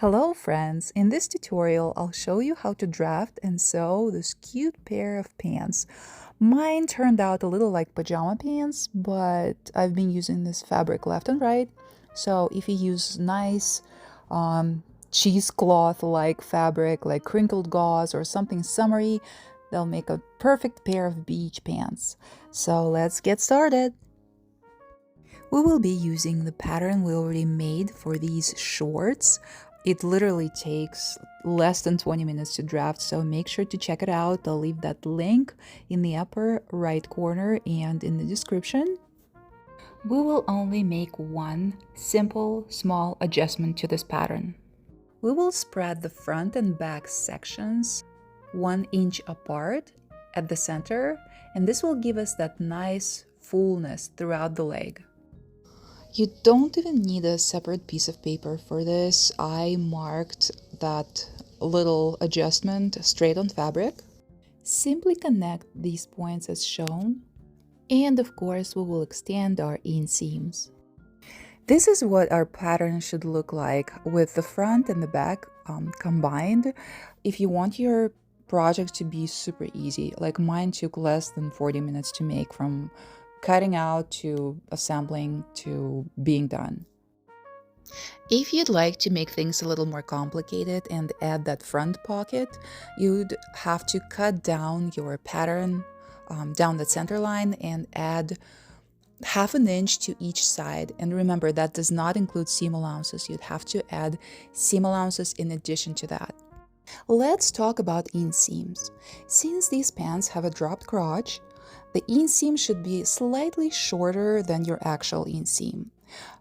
Hello friends! In this tutorial, I'll show you how to draft and sew this cute pair of pants. Mine turned out a little like pajama pants, but I've been using this fabric left and right. So if you use nice cheesecloth-like fabric, like crinkled gauze or something summery, they'll make a perfect pair of beach pants. So let's get started! We will be using the pattern we already made for these shorts. It literally takes less than 20 minutes to draft, so make sure to check it out. I'll leave that link in the upper right corner and in the description. We will only make one simple, small adjustment to this pattern. We will spread the front and back sections 1 inch apart at the center, and this will give us that nice fullness throughout the leg. You don't even need a separate piece of paper for this. I marked that little adjustment straight on fabric. Simply connect these points as shown. And of course, we will extend our inseams. This is what our pattern should look like with the front and the back combined. If you want your project to be super easy, like mine took less than 40 minutes to make, from cutting out to assembling to being done. If you'd like to make things a little more complicated and add that front pocket, you'd have to cut down your pattern down the center line and add 1/2 inch to each side. And remember, that does not include seam allowances. You'd have to add seam allowances in addition to that. Let's talk about inseams. Since these pants have a dropped crotch, the inseam should be slightly shorter than your actual inseam.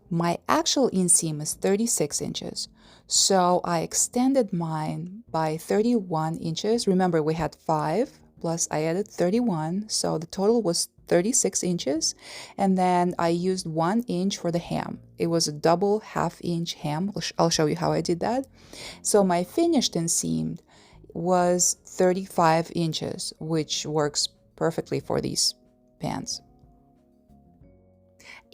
My actual inseam is 36 inches, so I extended mine by 31 inches. Remember, we had 5 plus I added 31, so the total was 36 inches. And then I used 1 inch for the hem. It was a double 1/2 inch hem. I'll show you how I did that. So my finished inseam was 35 inches, which works perfectly for these pants.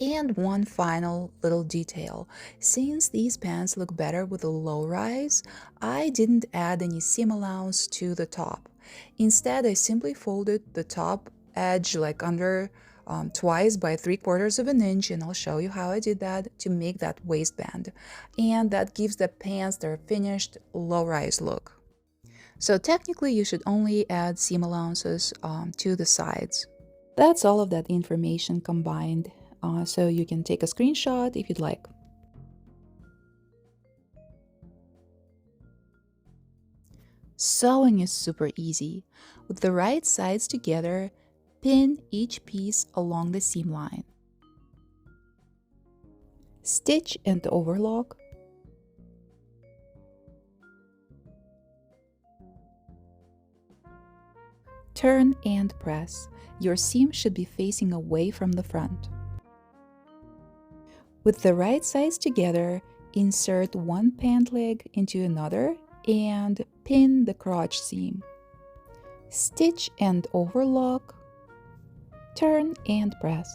And one final little detail. Since these pants look better with a low rise, I didn't add any seam allowance to the top. Instead, I simply folded the top edge like under twice by 3/4 of an inch, and I'll show you how I did that to make that waistband. And that gives the pants their finished low rise look. So technically you should only add seam allowances to the sides. That's all of that information combined, so you can take a screenshot if you'd like. Sewing is super easy. With the right sides together, pin each piece along the seam line. Stitch and overlock. Turn and press. Your seam should be facing away from the front. With the right sides together, insert one pant leg into another and pin the crotch seam. Stitch and overlock. Turn and press.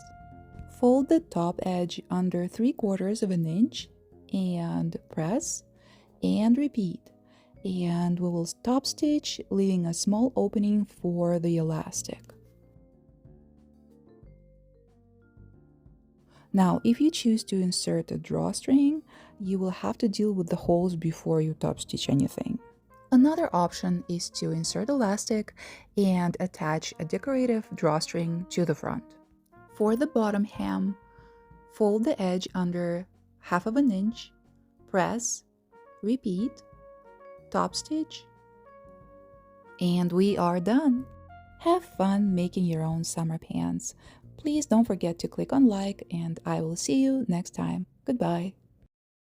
Fold the top edge under 3/4 of an inch and press and repeat. And we will top stitch, leaving a small opening for the elastic. Now, if you choose to insert a drawstring, you will have to deal with the holes before you top stitch anything. Another option is to insert elastic and attach a decorative drawstring to the front. For the bottom hem, fold the edge under 1/2 of an inch, press, repeat, top stitch, and we are done. Have fun making your own summer pants. Please don't forget to click on like, and I will see you next time. Goodbye.